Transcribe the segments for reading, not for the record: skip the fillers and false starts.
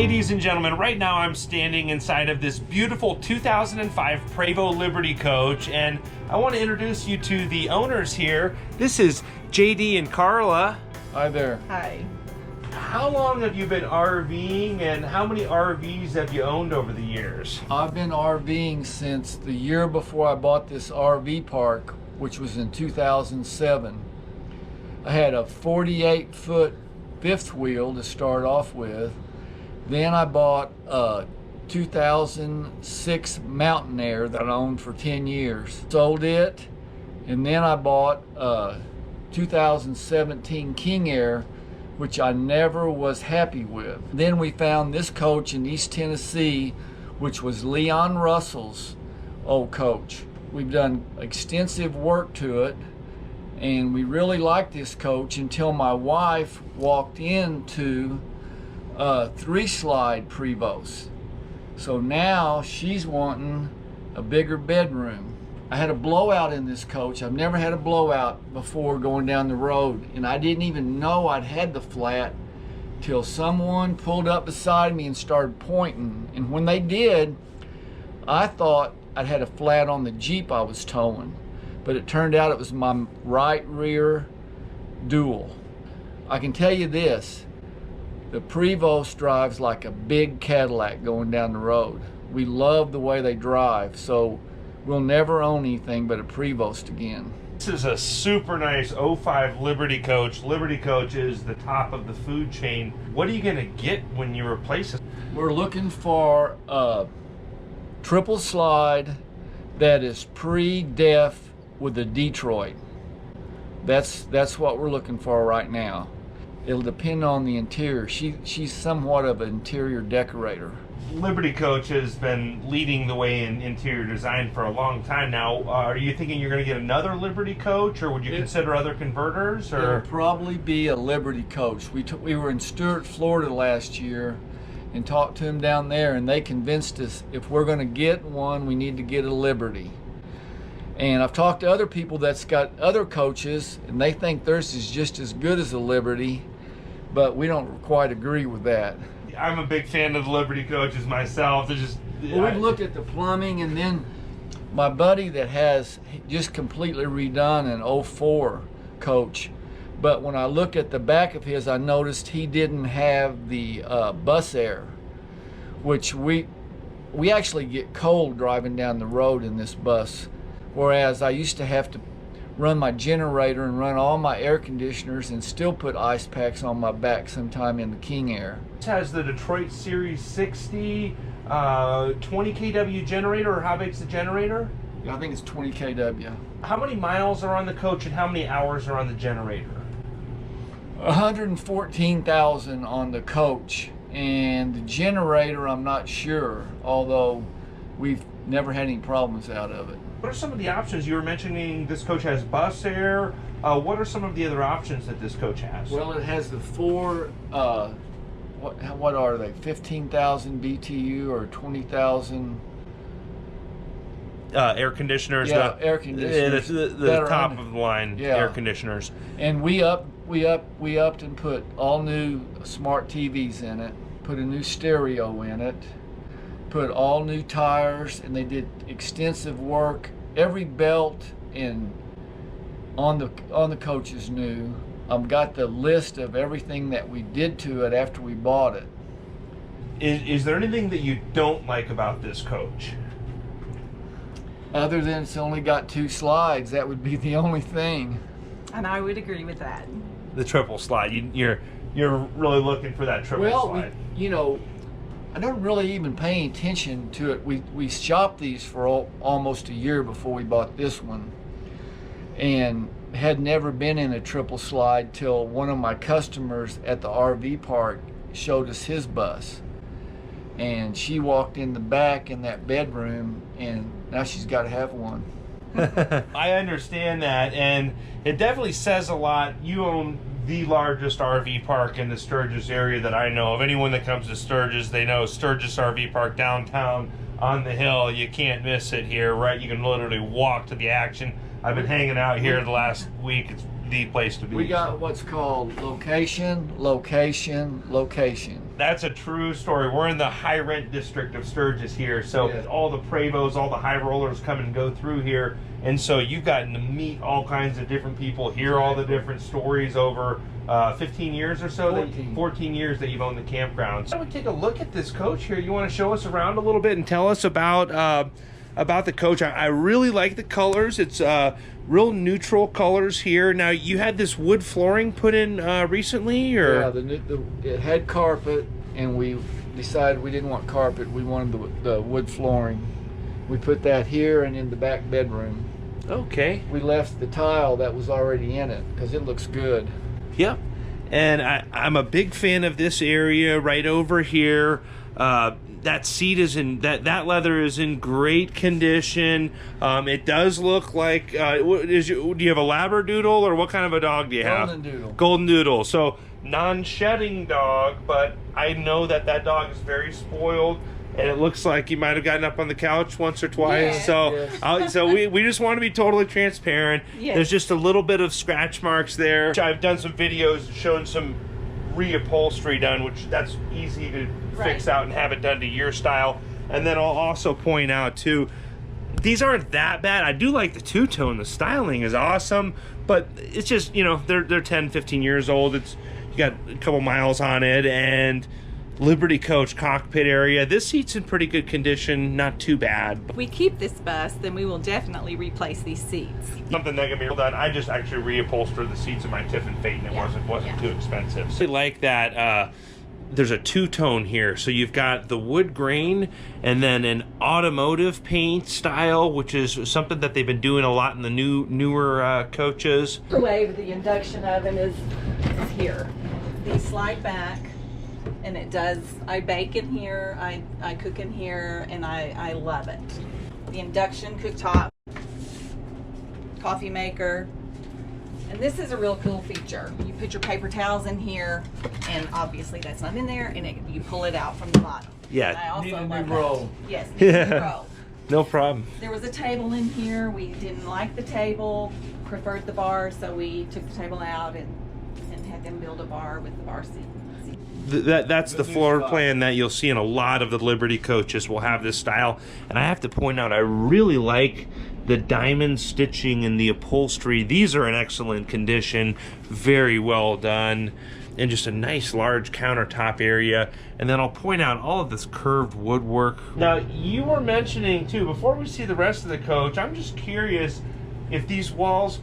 Ladies and gentlemen, right now I'm standing inside of this beautiful 2005 Prevost Liberty Coach, and I want to introduce you to the owners here. This is JD and Karla. Hi there. Hi. How long have you been RVing, and how many RVs have you owned over the years? I've been RVing since the year before I bought this RV park, which was in 2007. I had a 48-foot fifth wheel to start off with. Then I bought a 2006 Mountain Air that I owned for 10 years. Sold it, and then I bought a 2017 King Air, which I never was happy with. Then we found this coach in East Tennessee, which was Leon Russel's old coach. We've done extensive work to it, and we really liked this coach until my wife walked into a 3-slide Prevost. So now she's wanting a bigger bedroom. I had a blowout in this coach. I've never had a blowout before going down the road, and I didn't even know I'd had the flat till someone pulled up beside me and started pointing. And when they did, I thought I'd had a flat on the Jeep I was towing, but it turned out it was my right rear dual. I can tell you this, the Prevost drives like a big Cadillac going down the road. We love the way they drive, so we'll never own anything but a Prevost again. This is a super nice 05 Liberty Coach. Liberty Coach is the top of the food chain. What are you gonna get when you replace it? We're looking for a triple slide that is pre-def with a Detroit. That's what we're looking for right now. It'll depend on the interior. She's somewhat of an interior decorator. Liberty Coach has been leading the way in interior design for a long time now. Are you thinking you're going to get another Liberty Coach, or would you consider other converters? Or it'll probably be a Liberty Coach. We were in Stuart, Florida last year and talked to them down there, and they convinced us if we're going to get one, we need to get a Liberty. And I've talked to other people that's got other coaches, and they think theirs is just as good as a Liberty, but we don't quite agree with that. I'm a big fan of the Liberty Coaches myself. They're just, well, we've looked at the plumbing, and then my buddy that has just completely redone an 04 coach, but when I looked at the back of his, I noticed he didn't have the bus air, which we actually get cold driving down the road in this bus, whereas I used to have to run my generator and run all my air conditioners and still put ice packs on my back sometime in the King Air. This has the Detroit Series 60 20 kW generator, or how big's the generator? I think it's 20 kW. How many miles are on the coach and how many hours are on the generator? 114,000 on the coach, and the generator I'm not sure, although we've never had any problems out of it. What are some of the options? You were mentioning this coach has bus air. What are some of the other options that this coach has? Well, it has the four, what are they, 15,000 BTU or 20,000? Air conditioners. Yeah, air conditioners. The top of the line air conditioners. And we upped and put all new smart TVs in it, put a new stereo in it, put all new tires, and they did extensive work. Every belt on the coach is new. I've got the list of everything that we did to it after we bought it. Is there anything that you don't like about this coach? Other than it's only got 2 slides, that would be the only thing. And I would agree with that. The triple slide. You're really looking for that triple slide. I don't really even pay any attention to it. We shopped these for almost a year before we bought this one, and had never been in a triple slide till one of my customers at the RV park showed us his bus, and she walked in the back in that bedroom, and now she's got to have one. I understand that, and it definitely says a lot. You own the largest RV park in the Sturgis area that I know of. Anyone that comes to Sturgis, they know Sturgis RV Park downtown on the hill. You can't miss it here, right? You can literally walk to the action. I've been hanging out here the last week. It's the place to be. We got what's called location, location, location. That's a true story. We're in the high rent district of Sturgis here, so Yeah. all the Prevosts, all the high rollers come and go through here, and so you've gotten to meet all kinds of different people, hear all the different stories over 15 years or so, 14 years that you've owned the campground. So I would take a look at this coach here. You want to show us around a little bit and tell us about the coach? I really like the colors. It's real neutral colors here. Now, you had this wood flooring put in recently, or? Yeah, it had carpet, and we decided we didn't want carpet. We wanted the wood flooring. We put that here and in the back bedroom. Okay. We left the tile that was already in it because it looks good. Yep. And I'm a big fan of this area right over here. That seat is in that leather is in great condition. It does look like do you have a Labradoodle, or what kind of a dog do you have? Golden Doodle. Golden Doodle. So non-shedding dog, but I know that dog is very spoiled, and it looks like you might have gotten up on the couch once or twice. Yeah. So Yes. so we just want to be totally transparent. Yes. There's just a little bit of scratch marks there. I've done some videos showing some reupholstery done, which that's easy to fix out and have it done to your style. And then I'll also point out too, these aren't that bad. I do like the two-tone. The styling is awesome, but it's just, you know, they're 10, 15 years old. It's, you got a couple miles on it. And Liberty Coach cockpit area, this seat's in pretty good condition, not too bad. If we keep this bus, then we will definitely replace these seats. Something that can be done. I just actually reupholstered the seats in my Tiffin Phaeton. It wasn't too expensive. So I like that. There's a two-tone here, so you've got the wood grain and then an automotive paint style, which is something that they've been doing a lot in the newer coaches. The way with the induction oven is here. These slide back, and it does. I bake in here, I cook in here, and I love it. The induction cooktop, coffee maker. And this is a real cool feature. You put your paper towels in here, and obviously that's not in there, and you pull it out from the bottom. Yeah. And I also Need a love new that. roll. Yes, need a new roll. No problem. There was a table in here. We didn't like the table, preferred the bar, so we took the table out and had them build a bar with the bar seat. That's the floor plan that you'll see in a lot of the Liberty coaches will have this style. And I have to point out, I really like the diamond stitching and the upholstery. These are in excellent condition, very well done, and just a nice large countertop area. And then I'll point out all of this curved woodwork. Now, you were mentioning too, before we see the rest of the coach, I'm just curious if these walls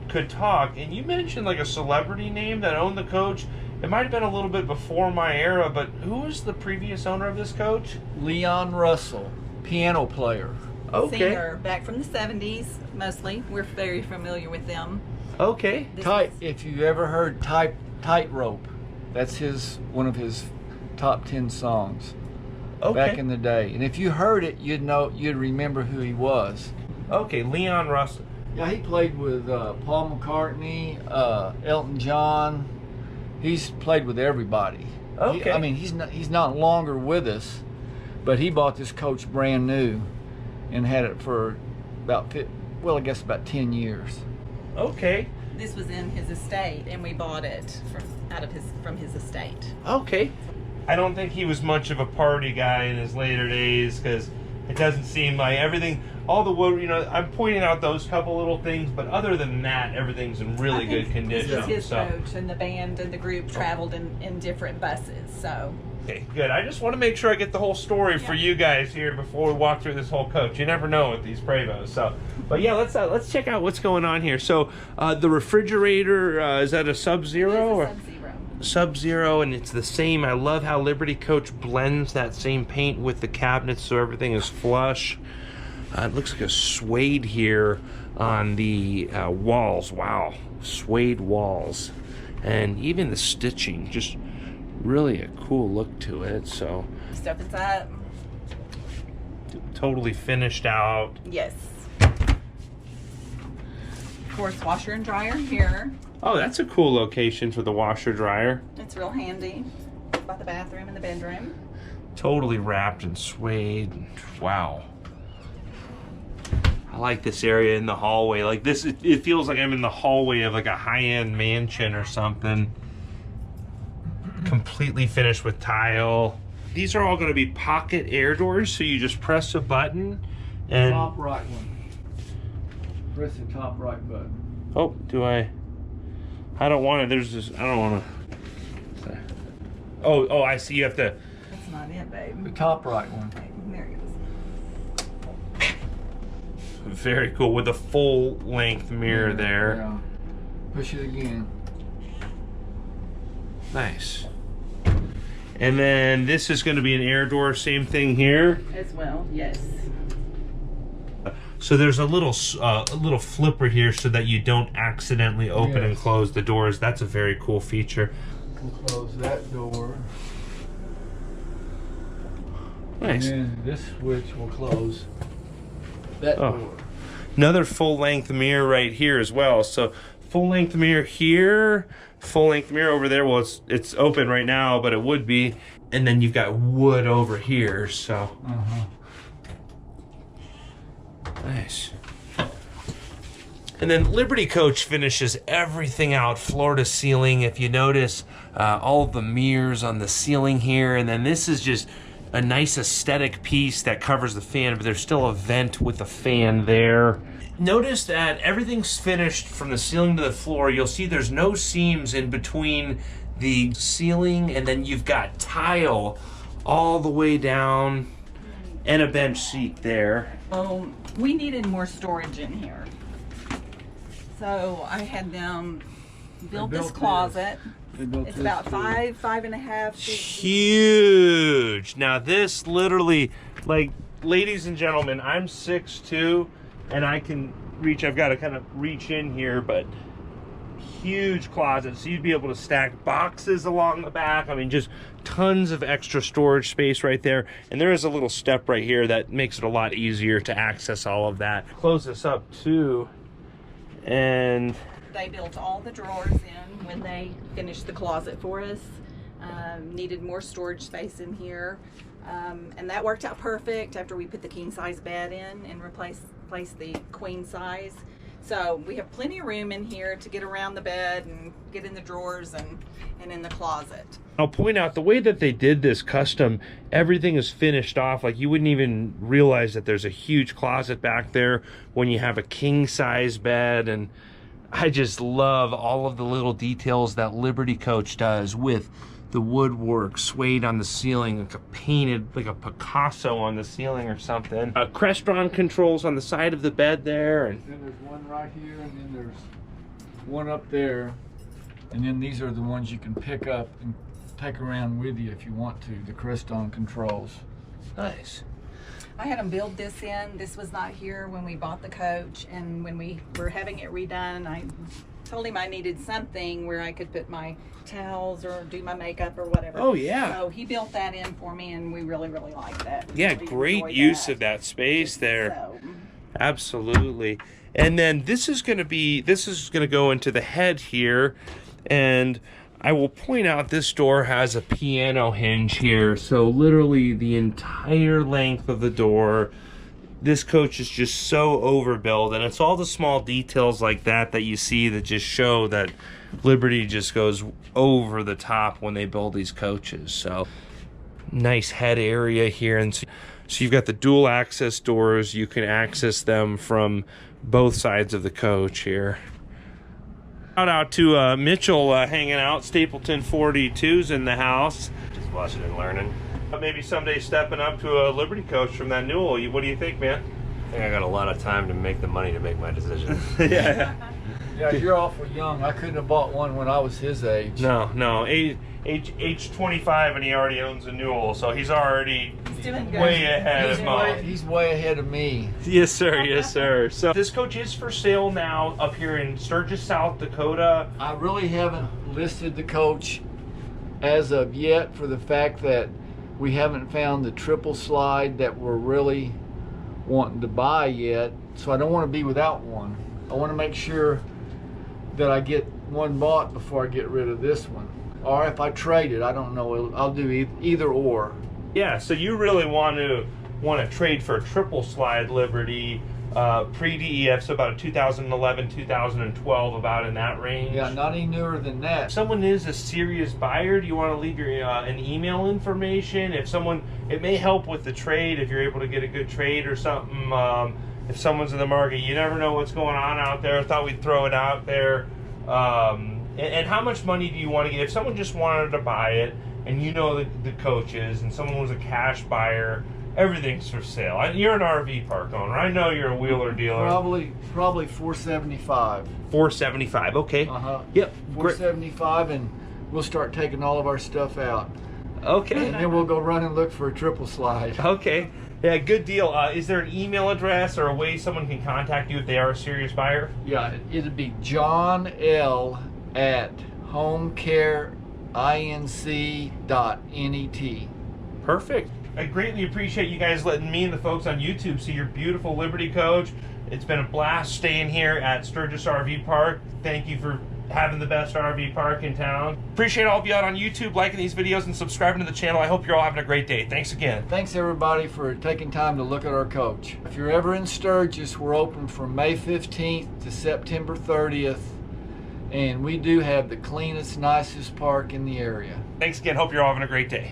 could talk. And you mentioned like a celebrity name that owned the coach. It might have been a little bit before my era, but who was the previous owner of this coach? Leon Russell, piano player. Okay. Singer, back from the 70s, mostly. We're very familiar with them. Okay. If you ever heard Tightrope, that's one of his top 10 songs back in the day. And if you heard it, you'd remember who he was. Okay, Leon Russell. Yeah, he played with Paul McCartney, Elton John. He's played with everybody. Okay. He's not longer with us, but he bought this coach brand new and had it for about 10 years. Okay. This was in his estate, and we bought it from his estate. Okay. I don't think he was much of a party guy in his later days, because it doesn't seem like all the wood, I'm pointing out those couple little things, but other than that, everything's in really good condition. This was his coach, and the band and the group traveled in different buses, so. Okay, good. I just want to make sure I get the whole story for you guys here before we walk through this whole coach. You never know with these Prevosts. So, but yeah, let's check out what's going on here. So, the refrigerator, is that a Sub-Zero? Sub-Zero. Sub-Zero, and it's the same. I love how Liberty Coach blends that same paint with the cabinets so everything is flush. It looks like a suede here on the walls. Wow, suede walls. And even the stitching, just really a cool look to it. So Stuff inside. Totally finished out. Yes. Of course, washer and dryer here. Oh, that's a cool location for the washer dryer. It's real handy by the bathroom and the bedroom. Totally wrapped in suede. Wow. I like this area in the hallway. Like this, it feels like I'm in the hallway of like a high-end mansion or something. completely finished with tile. These are all going to be pocket air doors, so you just press a button and Top right one. Press the top right button. oh, do I don't want to. There's this. I don't want to. Oh, I see. You have to. That's not it, babe. The top right one. There it goes. Very cool with a full length mirror there. Yeah. Push it again. Nice. And then this is going to be an air door, same thing here. As well, yes. So there's a little flipper here so that you don't accidentally open and close the doors. That's a very cool feature. We'll close that door. Nice. And then this switch will close that door. Another full length mirror right here as well. So full length mirror here, full length mirror over there. Well, it's open right now, but it would be. And then you've got wood over here. So nice. And then Liberty Coach finishes everything out floor to ceiling. If you notice, all of the mirrors on the ceiling here, and then this is just a nice aesthetic piece that covers the fan, but there's still a vent with a fan there. Notice that everything's finished from the ceiling to the floor. You'll see there's no seams in between the ceiling, and then you've got tile all the way down and a bench seat there. We needed more storage in here. So I had them build this closet. It's about 5.5 feet. Huge. Now this literally, like, ladies and gentlemen, I'm 6'2", and I can reach, I've got to kind of reach in here, but huge closet. So you'd be able to stack boxes along the back. I mean, just tons of extra storage space right there. And there is a little step right here that makes it a lot easier to access all of that. Close this up too. And they built all the drawers in when they finished the closet for us. Needed more storage space in here. And that worked out perfect after we put the king size bed in and replaced the queen size. So we have plenty of room in here to get around the bed and get in the drawers and in the closet. I'll point out the way that they did this custom, everything is finished off. Like, you wouldn't even realize that there's a huge closet back there when you have a king size bed. And I just love all of the little details that Liberty Coach does with the woodwork suede on the ceiling, like a painted, like a Picasso on the ceiling or something. Crestron controls on the side of the bed there. And then there's one right here, and then there's one up there. And then these are the ones you can pick up and take around with you if you want to, the Crestron controls. nice. I had them build this in. This was not here when we bought the coach, and when we were having it redone, I told him I needed something where I could put my towels or do my makeup or whatever. Oh yeah. So he built that in for me, and we really liked that. Yeah, Really great enjoyed use of that space there. So, Absolutely. And then this is going to go into the head here, and I will point out this door has a piano hinge here, so literally the entire length of the door. This coach is just so overbuilt, and it's all the small details like that that you see that just show that Liberty just goes over the top when they build these coaches. So nice head area here, and so you've got the dual access doors. You can access them from both sides of the coach here. Shout out to Mitchell hanging out. Stapleton 42's in the house. Just watching and learning. Maybe someday stepping up to a Liberty Coach from that Newell. What do you think, man? I think I got a lot of time to make the money to make my decision. Yeah. Yeah, you're awful young. I couldn't have bought one when I was his age. No. Age 25, and he already owns a Newell, so he's already doing good. way ahead of mom. He's way ahead of me. Yes, sir. Yes, sir. So this coach is for sale now up here in Sturgis, South Dakota. I really haven't listed the coach as of yet for the fact that we haven't found the triple slide that we're really wanting to buy yet. So I don't want to be without one. I want to make sure that I get one bought before I get rid of this one. Or if I trade it, I don't know. I'll do either or. Yeah, so you really want to trade for a triple slide Liberty pre-DEF, so about a 2011, 2012, about in that range. Yeah, not any newer than that. If someone is a serious buyer, do you want to leave your an email information? If someone, it may help with the trade if you're able to get a good trade or something. If someone's in the market, you never know what's going on out there. I thought we'd throw it out there. And how much money do you want to get? If someone just wanted to buy it, and you know the coaches, and someone was a cash buyer, everything's for sale. You're an RV park owner. I know you're a wheeler dealer. Probably $475. $475. Okay. Yep. $475, and we'll start taking all of our stuff out. Okay. And then we'll go run and look for a triple slide. Okay. Yeah, good deal. Is there an email address or a way someone can contact you if they are a serious buyer? Yeah, it'd be John L. at homecareinc.net. Perfect. I greatly appreciate you guys letting me and the folks on YouTube see your beautiful Liberty Coach. It's been a blast staying here at Sturgis RV Park. Thank you for having the best RV park in town. Appreciate all of you out on YouTube liking these videos and subscribing to the channel. I hope you're all having a great day. Thanks again. Thanks everybody for taking time to look at our coach. If you're ever in Sturgis, we're open from May 15th to September 30th. And we do have the cleanest, nicest park in the area. Thanks again. Hope you're all having a great day.